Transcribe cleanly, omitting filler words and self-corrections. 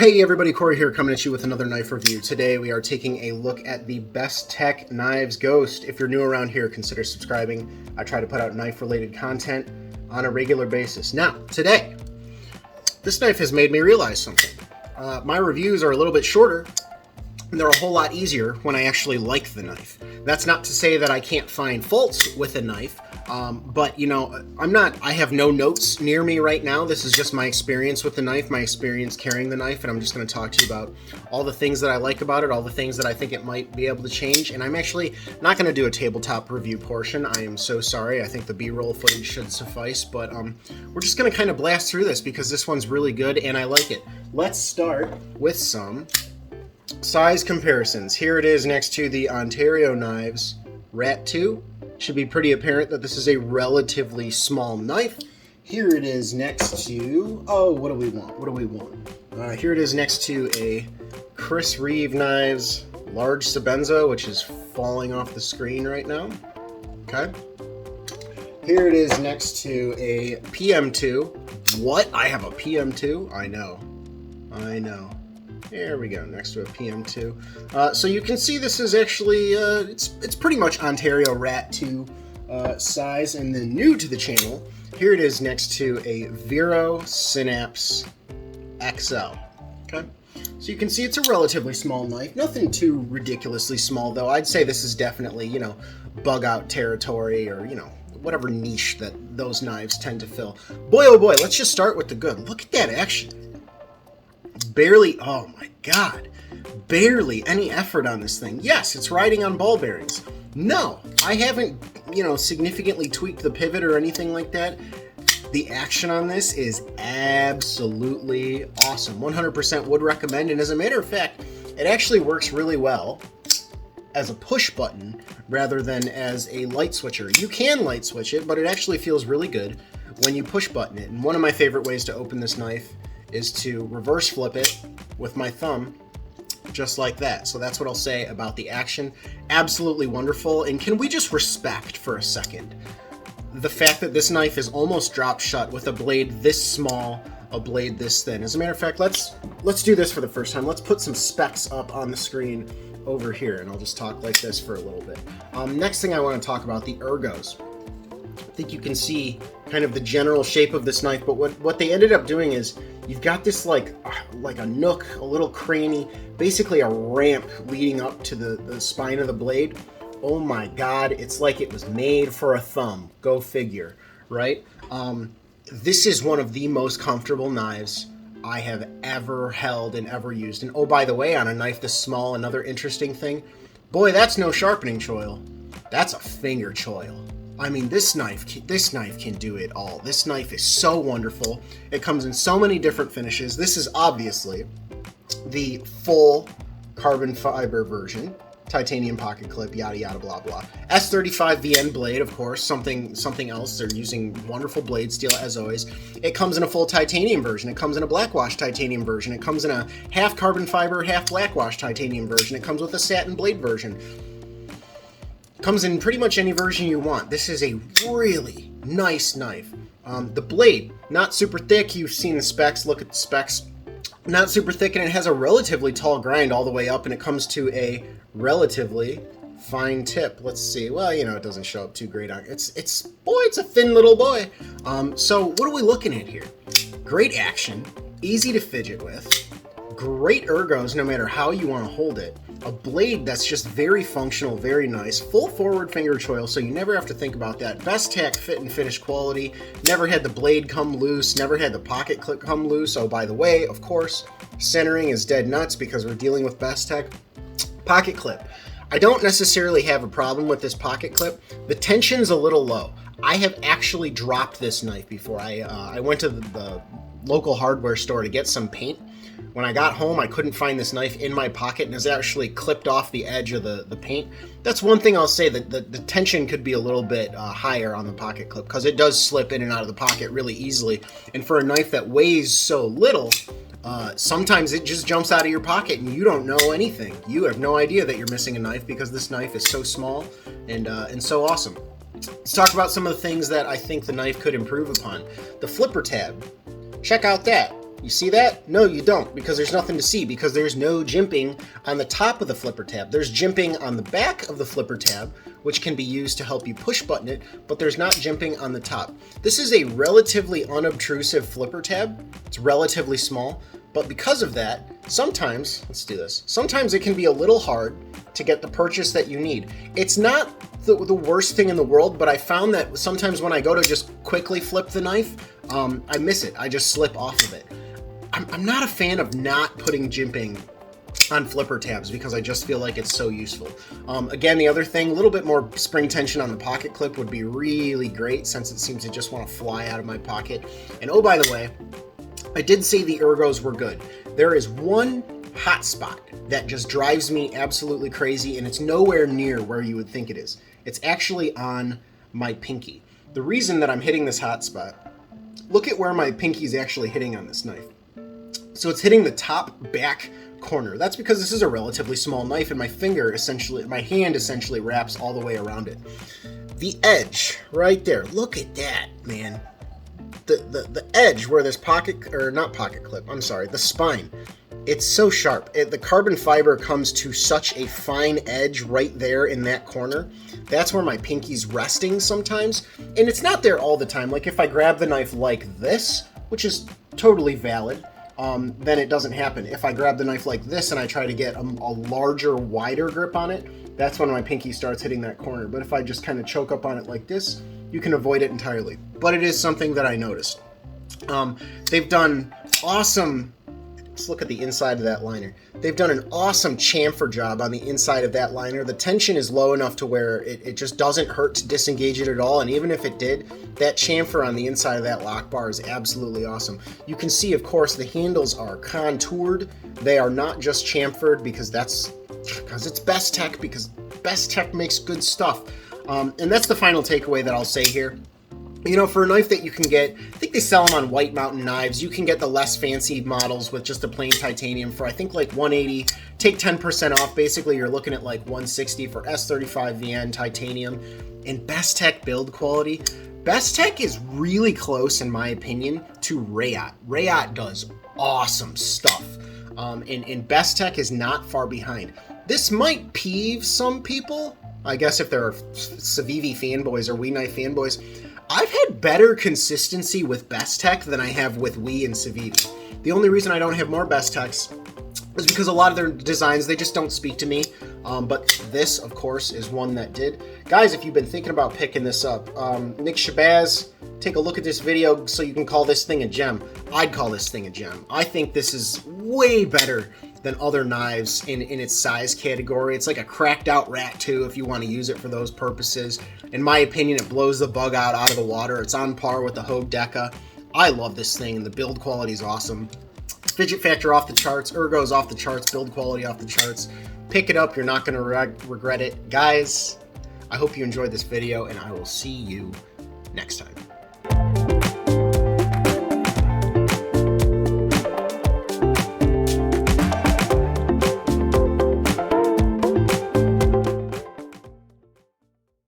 Hey everybody, Corey here coming at you with another knife review. Today we are taking a look at the Bestech Knives Ghost. If you're new around here, consider subscribing. I try to put out knife related content on a regular basis. Now, today, this knife has made me realize something. My reviews are a little bit shorter, and they're a whole lot easier when I actually like the knife. That's not to say that I can't find faults with a knife, but you know, I have no notes near me right now. This is just my experience with the knife, my experience carrying the knife, and I'm just going to talk to you about all the things that I like about it, all the things that I think it might be able to change. And I'm actually not going to do a tabletop review portion. I am so sorry. I think the B-roll footage should suffice, but we're just going to kind of blast through this because this one's really good and I like it. Let's start with some size comparisons. Here it is next to the Ontario Knives Rat 2. Should be pretty apparent that this is a relatively small knife. Here it is next to, what do we want? Here it is next to a Chris Reeve Knives Large Sebenza, which is falling off the screen right now. Okay. Here it is next to a PM2. What? I have a PM2? I know. There we go, next to a PM2. So you can see this is actually, it's pretty much Ontario Rat 2 size. And then new to the channel, here it is next to a Vero Synapse XL. Okay, so you can see it's a relatively small knife. Nothing too ridiculously small, though. I'd say this is definitely, you know, bug out territory or, you know, whatever niche that those knives tend to fill. Boy, oh boy, let's just start with the good. Look at that action. Barely, oh my god, barely any effort on this thing. Yes, it's riding on ball bearings. No, I haven't, you know, significantly tweaked the pivot or anything like that. The action on this is absolutely awesome. 100% would recommend, and as a matter of fact, it actually works really well as a push button rather than as a light switcher. You can light switch it, but it actually feels really good when you push button it. And one of my favorite ways to open this knife is to reverse flip it with my thumb, just like that. So that's what I'll say about the action. Absolutely wonderful. And can we just respect for a second the fact that this knife is almost drop shut with a blade this small, a blade this thin. As a matter of fact, let's do this for the first time. Let's put some specs up on the screen over here, and I'll just talk like this for a little bit. Next thing I want to talk about, the ergos. I think you can see kind of the general shape of this knife, but what they ended up doing is you've got this like a nook, a little cranny, basically a ramp leading up to the spine of the blade. Oh my god, it's like it was made for a thumb. Go figure, right? This is one of the most comfortable knives I have ever held and ever used. And oh, by the way, on a knife this small, another interesting thing, boy, that's no sharpening choil. That's a finger choil. I mean, this knife can do it all. This knife is so wonderful. It comes in so many different finishes. This is obviously the full carbon fiber version, titanium pocket clip, yada yada blah blah. S35 VN blade, of course, something else. They're using wonderful blade steel as always. It comes in a full titanium version. It comes in a blackwash titanium version. It comes in a half carbon fiber, half blackwash titanium version. It comes with a satin blade version. Comes in pretty much any version you want. This is a really nice knife. The blade, not super thick. You've seen the specs. Look at the specs. Not super thick, and it has a relatively tall grind all the way up, and it comes to a relatively fine tip. Let's see. Well, you know, it doesn't show up too great on it's a thin little boy. So what are we looking at here? Great action, easy to fidget with, great ergos no matter how you want to hold it. A blade that's just very functional, very nice. Full forward finger choil, so you never have to think about that. Bestech fit and finish quality. Never had the blade come loose. Never had the pocket clip come loose. Oh, by the way, of course, centering is dead nuts because we're dealing with Bestech. Pocket clip. I don't necessarily have a problem with this pocket clip. The tension's a little low. I have actually dropped this knife before. I went to the local hardware store to get some paint. When I got home, I couldn't find this knife in my pocket, and it's actually clipped off the edge of the paint. That's one thing I'll say, that the tension could be a little bit higher on the pocket clip, because it does slip in and out of the pocket really easily. And for a knife that weighs so little, sometimes it just jumps out of your pocket and you don't know anything. You have no idea that you're missing a knife because this knife is so small and so awesome. Let's talk about some of the things that I think the knife could improve upon. The flipper tab. Check out that. You see that? No, you don't, because there's nothing to see, because there's no jimping on the top of the flipper tab. There's jimping on the back of the flipper tab, which can be used to help you push button it, but there's not jimping on the top. This is a relatively unobtrusive flipper tab. It's relatively small, but because of that, sometimes, let's do this, sometimes it can be a little hard to get the purchase that you need. It's not the worst thing in the world, but I found that sometimes when I go to just quickly flip the knife, I miss it. I just slip off of it. I'm not a fan of not putting jimping on flipper tabs because I just feel like it's so useful. Again, the other thing, a little bit more spring tension on the pocket clip would be really great, since it seems to just want to fly out of my pocket. And oh, by the way, I did say the ergos were good. There is one hot spot that just drives me absolutely crazy, and it's nowhere near where you would think it is. It's actually on my pinky. The reason that I'm hitting this hot spot, look at where my pinky is actually hitting on this knife. So it's hitting the top back corner. That's because this is a relatively small knife, and my hand essentially wraps all the way around it. The edge right there, look at that, man. The edge where this the spine, it's so sharp. The carbon fiber comes to such a fine edge right there in that corner. That's where my pinky's resting sometimes, and it's not there all the time. Like if I grab the knife like this, which is totally valid, then it doesn't happen. If I grab the knife like this and I try to get a larger, wider grip on it, that's when my pinky starts hitting that corner. But if I just kind of choke up on it like this, you can avoid it entirely. But it is something that I noticed. They've done awesome. Let's look at the inside of that liner. They've done an awesome chamfer job on the inside of that liner. The tension is low enough to where it just doesn't hurt to disengage it at all. And even if it did, that chamfer on the inside of that lock bar is absolutely awesome. You can see, of course, the handles are contoured. They are not just chamfered because it's Bestech, because Bestech makes good stuff. And that's the final takeaway that I'll say here. You know, for a knife that you can get, I think they sell them on White Mountain Knives. You can get the less fancy models with just a plain titanium for, I think, like $180. Take 10% off. Basically, you're looking at like $160 for S35VN titanium. And Bestech build quality, Bestech is really close, in my opinion, to Rayot. Rayot does awesome stuff. And Bestech is not far behind. This might peeve some people, I guess, if they're Civivi fanboys or WeKnife fanboys. I've had better consistency with Bestech than I have with Wii and Civivi. The only reason I don't have more Bestechs is because a lot of their designs, they just don't speak to me. But this, of course, is one that did. Guys, if you've been thinking about picking this up, Nick Shabazz, take a look at this video so you can call this thing a gem. I'd call this thing a gem. I think this is way better than other knives in its size category. It's like a cracked out Rat 2 if you want to use it for those purposes. In my opinion, it blows the bug out of the water. It's on par with the Hogue Deca. I love this thing. The build quality is awesome. Fidget factor off the charts, ergos off the charts, build quality off the charts. Pick it up, you're not going to regret it. Guys, I hope you enjoyed this video, and I will see you next time.